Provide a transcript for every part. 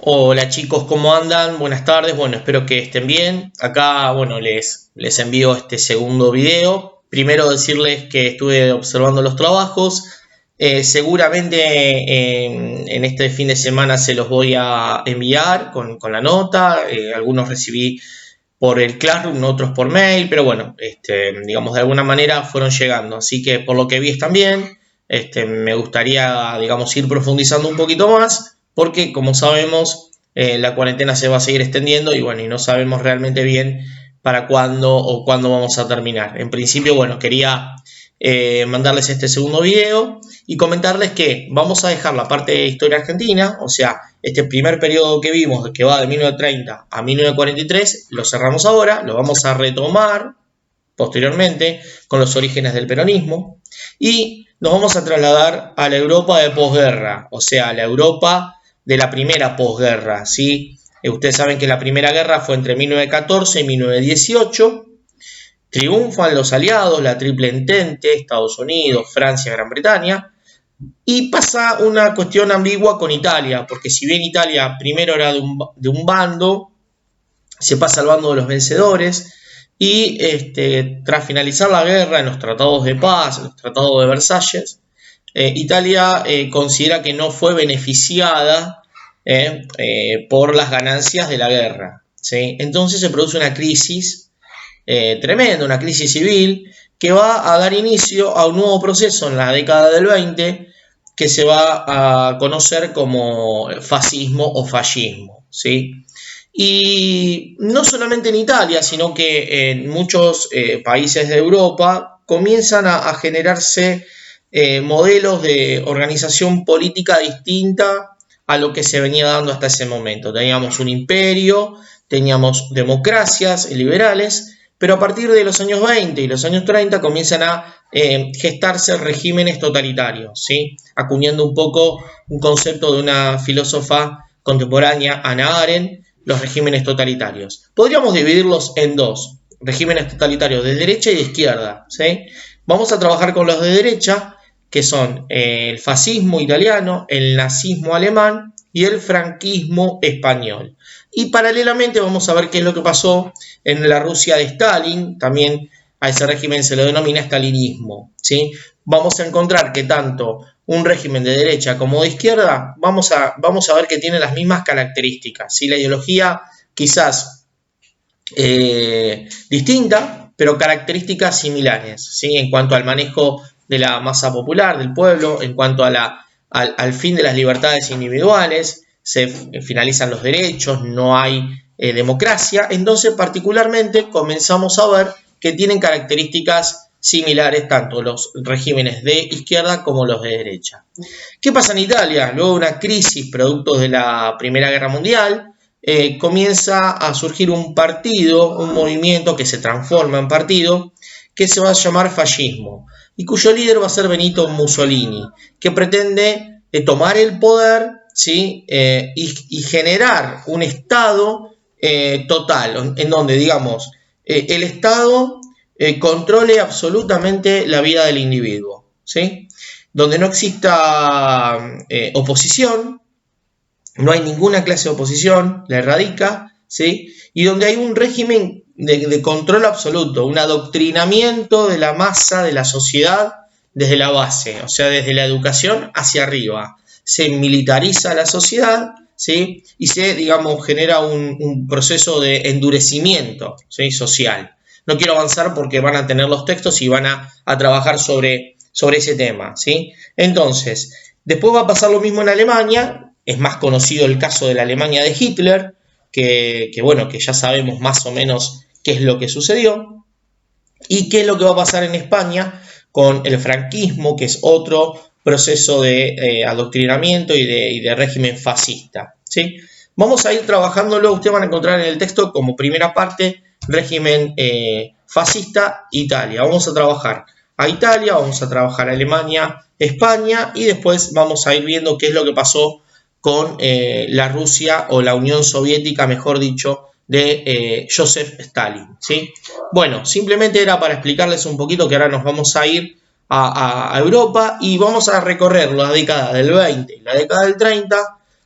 Hola chicos, ¿cómo andan? Buenas tardes, bueno, espero que estén bien. Acá, bueno, les envío este segundo video. Primero decirles que estuve observando los trabajos. Seguramente en este fin de semana se los voy a enviar con la nota. Algunos recibí por el Classroom, otros por mail, pero bueno, digamos, de alguna manera fueron llegando. Así que por lo que vi están bien. Me gustaría, digamos, ir profundizando un poquito más, porque como sabemos, la cuarentena se va a seguir extendiendo y bueno, y no sabemos realmente bien para cuándo o cuándo vamos a terminar. En principio, bueno, quería mandarles este segundo video y comentarles que vamos a dejar la parte de historia argentina, o sea, este primer periodo que vimos, que va de 1930 a 1943, lo cerramos ahora, lo vamos a retomar posteriormente con los orígenes del peronismo y nos vamos a trasladar a la Europa de posguerra, o sea, a la Europa de la primera posguerra, ¿sí? Ustedes saben que la primera guerra fue entre 1914 y 1918. Triunfan los aliados, la Triple Entente, Estados Unidos, Francia, Gran Bretaña, y pasa una cuestión ambigua con Italia, porque si bien Italia primero era de un bando, se pasa al bando de los vencedores, y tras finalizar la guerra en los tratados de paz, los tratados de Versalles, Italia considera que no fue beneficiada por las ganancias de la guerra, ¿sí? Entonces se produce una crisis tremenda, una crisis civil que va a dar inicio a un nuevo proceso en la década del 20 que se va a conocer como fascismo o fascismo, ¿sí? Y no solamente en Italia, sino que en muchos países de Europa comienzan a generarse modelos de organización política distinta a lo que se venía dando hasta ese momento. Teníamos un imperio, teníamos democracias liberales, pero a partir de los años 20 y los años 30 comienzan a gestarse regímenes totalitarios, ¿sí? Acuñando un poco un concepto de una filósofa contemporánea, Hannah Arendt, los regímenes totalitarios. Podríamos dividirlos en dos, regímenes totalitarios de derecha y de izquierda, ¿sí? Vamos a trabajar con los de derecha, que son el fascismo italiano, el nazismo alemán y el franquismo español. Y paralelamente vamos a ver qué es lo que pasó en la Rusia de Stalin, también a ese régimen se lo denomina stalinismo, ¿sí? Vamos a encontrar que tanto un régimen de derecha como de izquierda, vamos a ver que tiene las mismas características, ¿sí? La ideología quizás distinta, pero características similares, ¿sí? En cuanto al manejo de la masa popular, del pueblo, en cuanto a al fin de las libertades individuales, se finalizan los derechos, no hay democracia, entonces particularmente comenzamos a ver que tienen características similares tanto los regímenes de izquierda como los de derecha. ¿Qué pasa en Italia? Luego de una crisis producto de la Primera Guerra Mundial, comienza a surgir un partido, un movimiento que se transforma en partido, que se va a llamar fascismo, y cuyo líder va a ser Benito Mussolini, que pretende tomar el poder, ¿sí? Y generar un Estado total, en donde, digamos, el Estado controle absolutamente la vida del individuo, ¿sí? Donde no exista oposición, no hay ninguna clase de oposición, la erradica, ¿sí? Y donde hay un régimen de control absoluto, un adoctrinamiento de la masa, de la sociedad, desde la base, o sea, desde la educación hacia arriba. Se militariza la sociedad, ¿sí? Y se, digamos, genera un proceso de endurecimiento, ¿sí? Social. No quiero avanzar porque van a tener los textos y van a trabajar sobre ese tema, ¿sí? Entonces, después va a pasar lo mismo en Alemania. Es más conocido el caso de la Alemania de Hitler, bueno, que ya sabemos más o menos qué es lo que sucedió, y qué es lo que va a pasar en España con el franquismo, que es otro proceso de adoctrinamiento y de régimen fascista, ¿sí? Vamos a ir trabajándolo, ustedes van a encontrar en el texto como primera parte, régimen fascista, Italia. Vamos a trabajar a Italia, vamos a trabajar a Alemania, España, y después vamos a ir viendo qué es lo que pasó con la Rusia o la Unión Soviética, mejor dicho, de Joseph Stalin, ¿sí? Bueno, simplemente era para explicarles un poquito que ahora nos vamos a ir a Europa y vamos a recorrer la década del 20 y la década del 30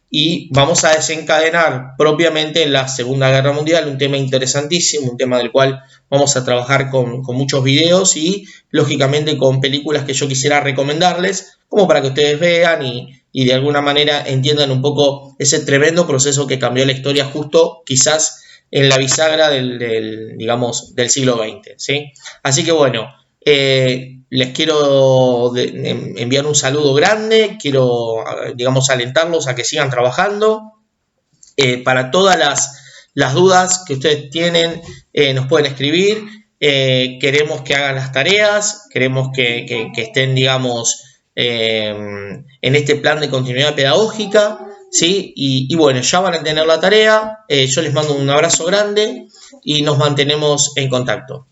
y vamos a desencadenar propiamente en la Segunda Guerra Mundial, un tema interesantísimo, un tema del cual vamos a trabajar con muchos videos y lógicamente con películas que yo quisiera recomendarles, como para que ustedes vean y de alguna manera entiendan un poco ese tremendo proceso que cambió la historia justo quizás en la bisagra digamos, del siglo XX, ¿sí? Así que bueno, les quiero enviar un saludo grande, quiero, digamos, alentarlos a que sigan trabajando. Para todas las dudas que ustedes tienen, nos pueden escribir. Queremos que hagan las tareas, queremos que estén, digamos, en este plan de continuidad pedagógica, ¿sí? Y bueno, ya van a tener la tarea. Yo les mando un abrazo grande y nos mantenemos en contacto.